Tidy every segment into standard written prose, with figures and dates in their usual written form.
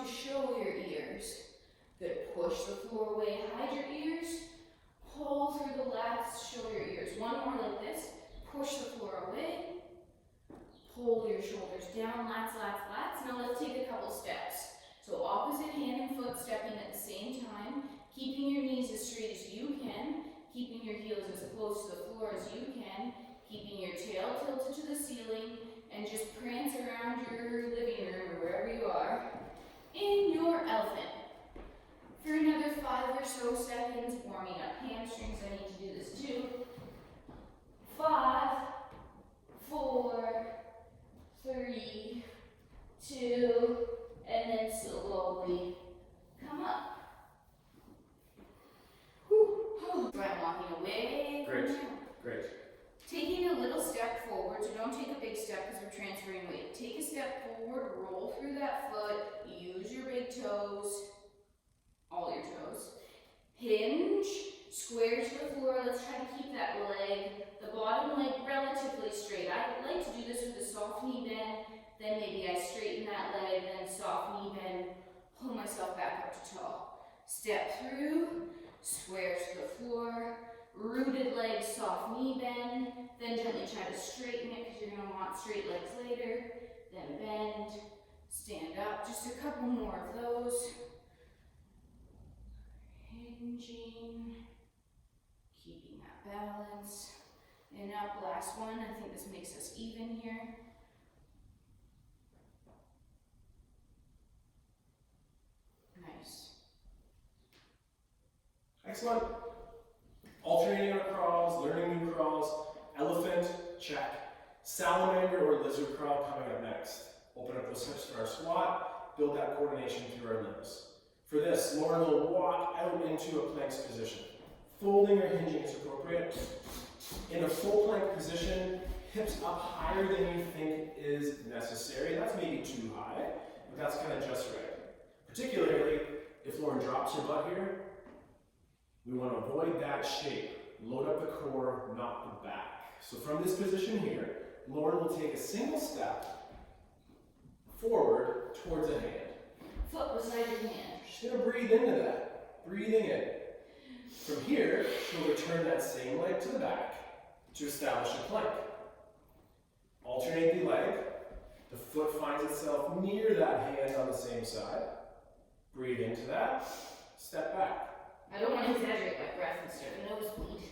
to show your ears. Good, push the floor away, hide your ears, pull through the lats, show your ears. One more like this, push the floor away, pull your shoulders down, lats, lats, lats. Now let's take a couple steps. So opposite hand and foot stepping at the same time, keeping your knees as straight as you can, keeping your heels as close to the floor as you can, keeping your tail tilted to the ceiling, and just prance around your living room or wherever you are in your elephant. For another 5 or so seconds, warming up hamstrings. I need to do this too. 5, 4, 3, 2, and then slowly come up. Whew. So I'm walking away. Great, great. Taking a little step forward, so don't take a big step because we're transferring weight. Take a step forward, roll through that foot, use your big toes, all your toes. Hinge, square to the floor. Let's try to keep that leg, the bottom leg relatively straight. I like to do this with a soft knee bend, then maybe I straighten that leg, then soft knee bend, pull myself back up to tall. Step through, square to the floor, rooted leg, soft knee bend, then gently try to straighten it because you're going to want straight legs later, then bend, stand up. Just a couple more of those. Hinging, keeping that balance, and up, last one. I think this makes us even here. Nice. Excellent. Alternating our crawls, learning new crawls. Elephant, check. Salamander or lizard crawl coming up next. Open up those hips for our squat, build that coordination through our limbs. For this, Lauren will walk out into a plank position. Folding or hinging is appropriate. In a full plank position, hips up higher than you think is necessary. That's maybe too high, but that's kind of just right. Particularly if Lauren drops her butt here, we want to avoid that shape. Load up the core, not the back. So from this position here, Lauren will take a single step forward towards a hand. Foot beside your hand. She's going to breathe into that. Breathing in. From here, she'll return that same leg to the back to establish a plank. Alternate the leg. The foot finds itself near that hand on the same side. Breathe into that. Step back. I don't want to exaggerate my breath and start a nosebleed.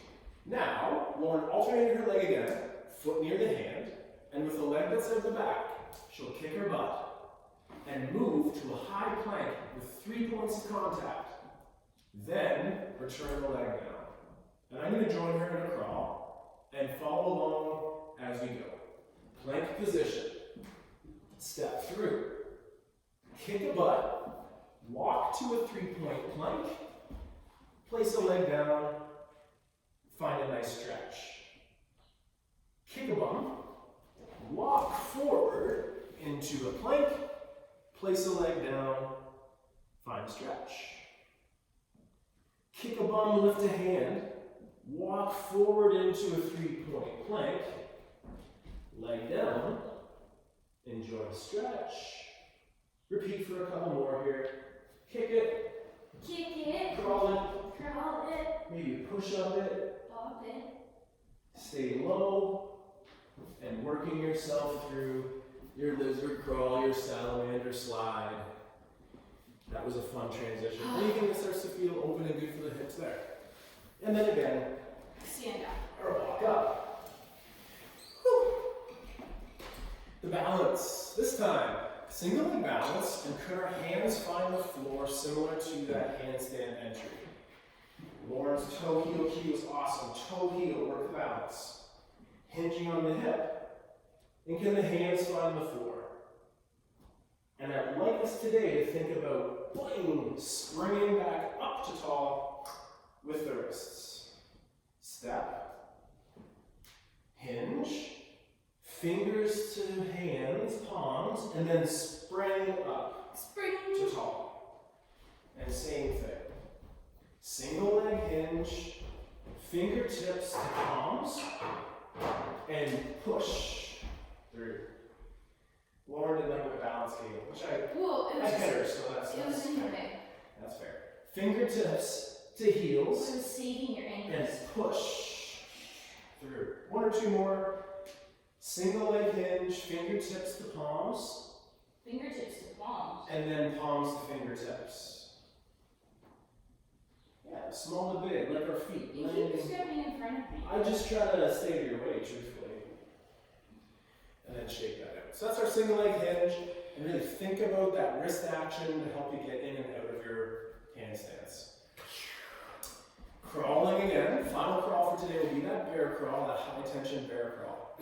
Now, Lauren alternated her leg again, foot near the hand, and with the leg that's at the back, she'll kick her butt and move to a high plank with 3 points of contact. Then, return the leg down. And I'm going to join her in a crawl and follow along as we go. Plank position. Step through. Kick a butt. Walk to a 3-point plank. Place a leg down. Find a nice stretch. Kick a bum. Walk forward into a plank. Place a leg down. Find a stretch. Kick a bum, lift a hand. Walk forward into a 3-point plank. Leg down. Enjoy the stretch. Repeat for a couple more here. Kick it. Kick it. Crawl it. Crawl it. Maybe push up it. Pop it. Stay low. And working yourself through your lizard crawl, your salamander slide. That was a fun transition. Anything that starts to feel open and good for the hips there. And then again, stand up. or walk up. Whew. The balance. This time, single leg balance, and could our hands find the floor similar to that handstand entry? Lauren's toe heel key was awesome. Toe heel, work balance. Hinging on the hip. And can the hands find the floor? And I'd like us today to think about boing, springing back up to tall with the wrists. Step. Hinge. Fingers to hands, palms, and then spring up. Spring. To tall. And same thing. Single leg hinge, fingertips to palms, and push through. Lauren didn't like my balance cable, which Well, it I was hit her, just, so it was in the way. that's fair. Fingertips to It heels was saving your and ankles. push through. One or two more. Single leg hinge, fingertips to palms, Fingertips to palms. and then palms to fingertips. Yeah, small to big, like our feet. You keep stepping in front of me. I just try to stay to your way, truthfully. And then shake that out. So that's our single leg hinge. And really think about that wrist action to help you get in and out of your handstands. Crawling again. Final crawl for today will be that bear crawl, that high tension bear crawl.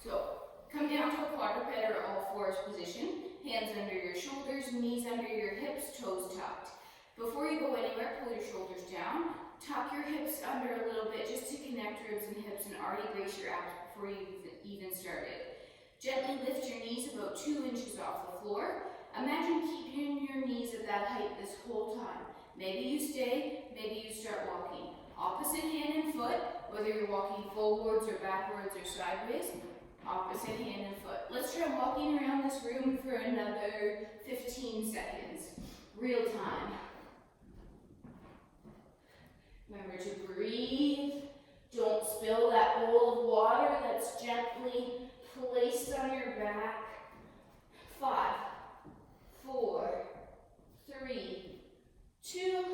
So, come down to a quadruped or all fours position. Hands under your shoulders, knees under your hips, toes tucked. Before you go anywhere, pull your shoulders down. Tuck your hips under a little bit just to connect ribs and hips and already brace your abs before you even started. Gently lift your knees about 2 inches off the floor. Imagine keeping your knees at that height this whole time. Maybe you stay, maybe you start walking. Opposite hand and foot, whether you're walking forwards or backwards or sideways, opposite hand and foot. Let's try walking around this room for another 15 seconds. Real time. Remember to breathe. Don't spill that bowl of water that's gently placed on your back. 5, 4, 3, 2.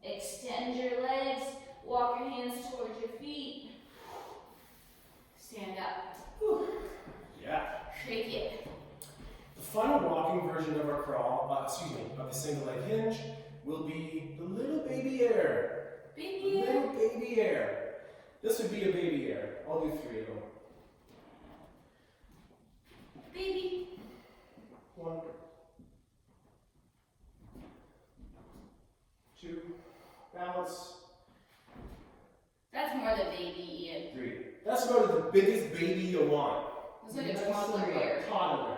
Extend your legs. Walk your hands towards your feet. Stand up. Whew. Yeah. Shake it. The final walking version of our crawl, of the single leg hinge, will be the little baby air. Baby air. Little baby air. This would be a baby air. I'll do 3 of them. Baby. 1, 2, balance. That's more than baby, Ian. 3. That's about the biggest baby you want. It's like a Nice toddler little air. Toddler.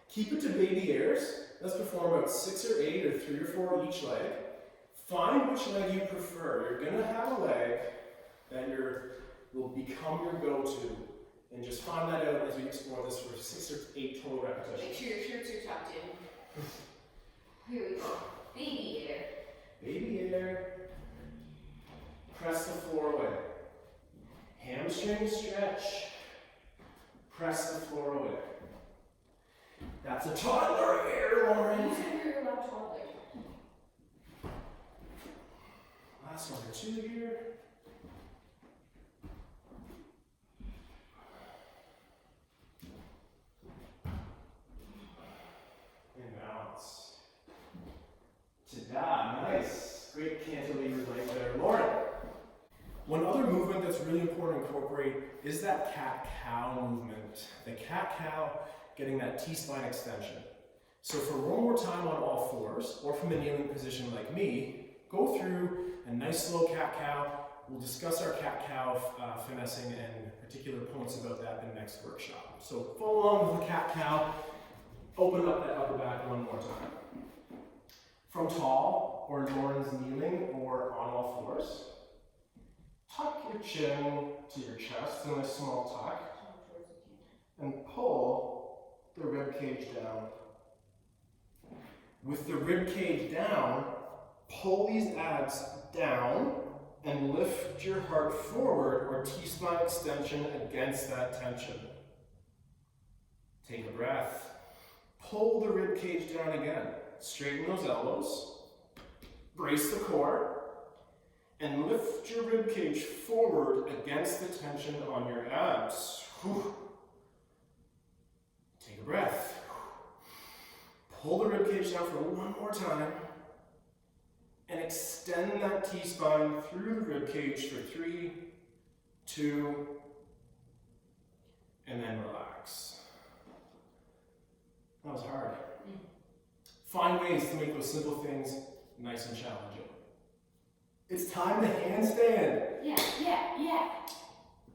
Keep it to baby airs. Let's perform about 6 or 8 or 3 or 4 each leg. Find which leg you prefer. You're gonna have a leg that will become your go-to. And just find that out as we explore this for 6 or 8 total repetitions. Make sure your shirts are tucked in. Here we go. Baby air. Baby air. Press the floor away. Hamstring stretch. Press the floor away. That's a toddler air, Lauren. You said you're allowed toddler. Last one or 2 here. And balance. Ta-da, nice. Great cantilever leg there, Lauren. One other movement that's really important to incorporate is that cat-cow movement. The cat-cow, getting that T-spine extension. So for one more time on all fours, or from a kneeling position like me, go through a nice slow cat-cow. We'll discuss our cat-cow finessing and particular points about that in the next workshop. So follow along with the cat-cow. Open up that upper back one more time. From tall, or Lauren's kneeling, or on all fours. Tuck your chin to your chest in a small tuck. And pull the rib cage down. With the rib cage down, pull these abs down and lift your heart forward or T-spine extension against that tension. Take a breath. Pull the rib cage down again. Straighten those elbows. Brace the core. And lift your rib cage forward against the tension on your abs. Whew. Take a breath. Pull the rib cage down for one more time. And extend that T-spine through the rib cage for 3, 2, and then relax. That was hard. Find ways to make those simple things nice and challenging. It's time to handstand. Yeah.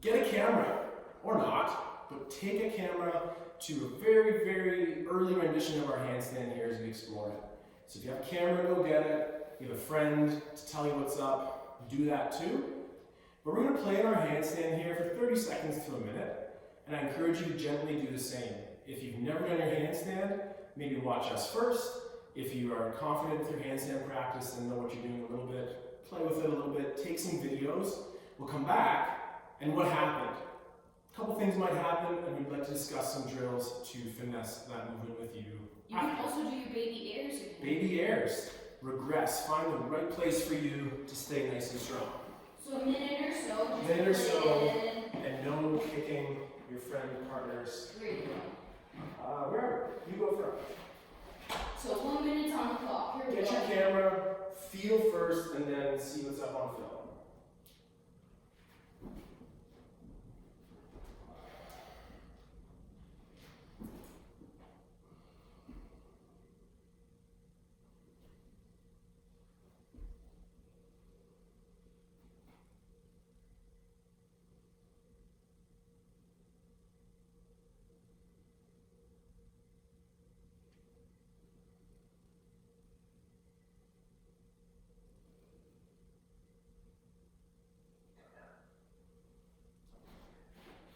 Get a camera, or not, but take a camera to a very, very early rendition of our handstand here as we explore it. So if you have a camera, go get it. If you have a friend to tell you what's up, do that too. But we're going to play in our handstand here for 30 seconds to a minute. And I encourage you to gently do the same. If you've never done your handstand, maybe watch us first. If you are confident with your handstand practice and know what you're doing a little bit, play with it a little bit, take some videos. We'll come back, and what happened? A couple things might happen, and we'd like to discuss some drills to finesse that movement with you. You can also do your baby airs. Baby airs. Regress. Find the right place for you to stay nice and strong. So a minute or so. Just Minute or so, play and no kicking your friend, partners. Where you go? Wherever. You go first. So 1 minute's on the clock. Here we Get go. your camera, feel first, and then see what's up on film.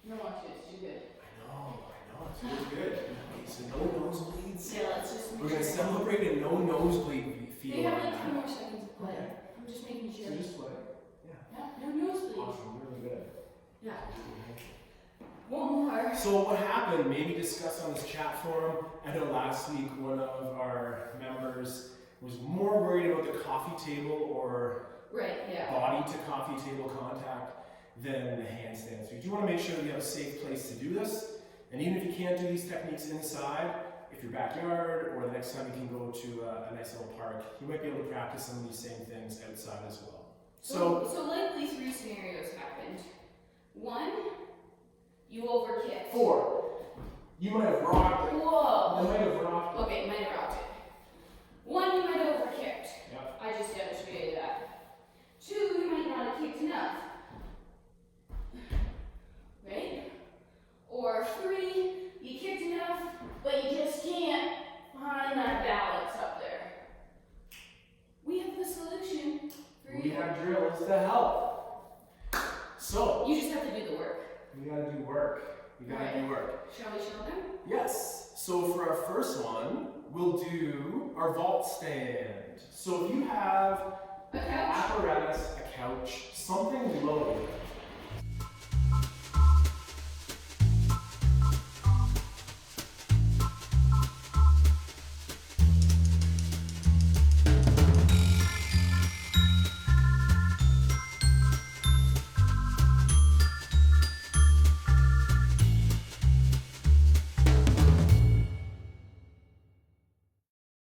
No, watch it. It's too good. I know, it's really good. Okay, so no nosebleeds. Yeah, let's just We're gonna celebrate a no nosebleed feel. They have right like now. 10 more seconds to play. Okay. I'm just making So sure. just play. Yeah, no nosebleeds. Awesome, really good. Yeah. One more. So what happened, maybe discuss on this chat forum. I know last week one of our members was more worried about the coffee table or Right, yeah. body to coffee table contact than the handstand. So you do want to make sure that you have a safe place to do this. And even if you can't do these techniques inside, if your backyard or the next time you can go to a nice little park, you might be able to practice some of these same things outside as well. So likely 3 scenarios happened. 1, you overkicked. 4, you might have rocked it. Whoa. You might have rocked it. Okay, might have rocked it. 1, you might have overkicked. Yep. I just demonstrated that. 2, you might not have kicked enough. Right? Or 3, you kicked enough, but you just can't find that balance up there. We have the solution for We you. have drills to help. So, You just have to do the work. we gotta do work. We gotta do work. Shall we show them? Yes. So for our first one, we'll do our vault stand. So if you have A an couch? apparatus, a couch, something low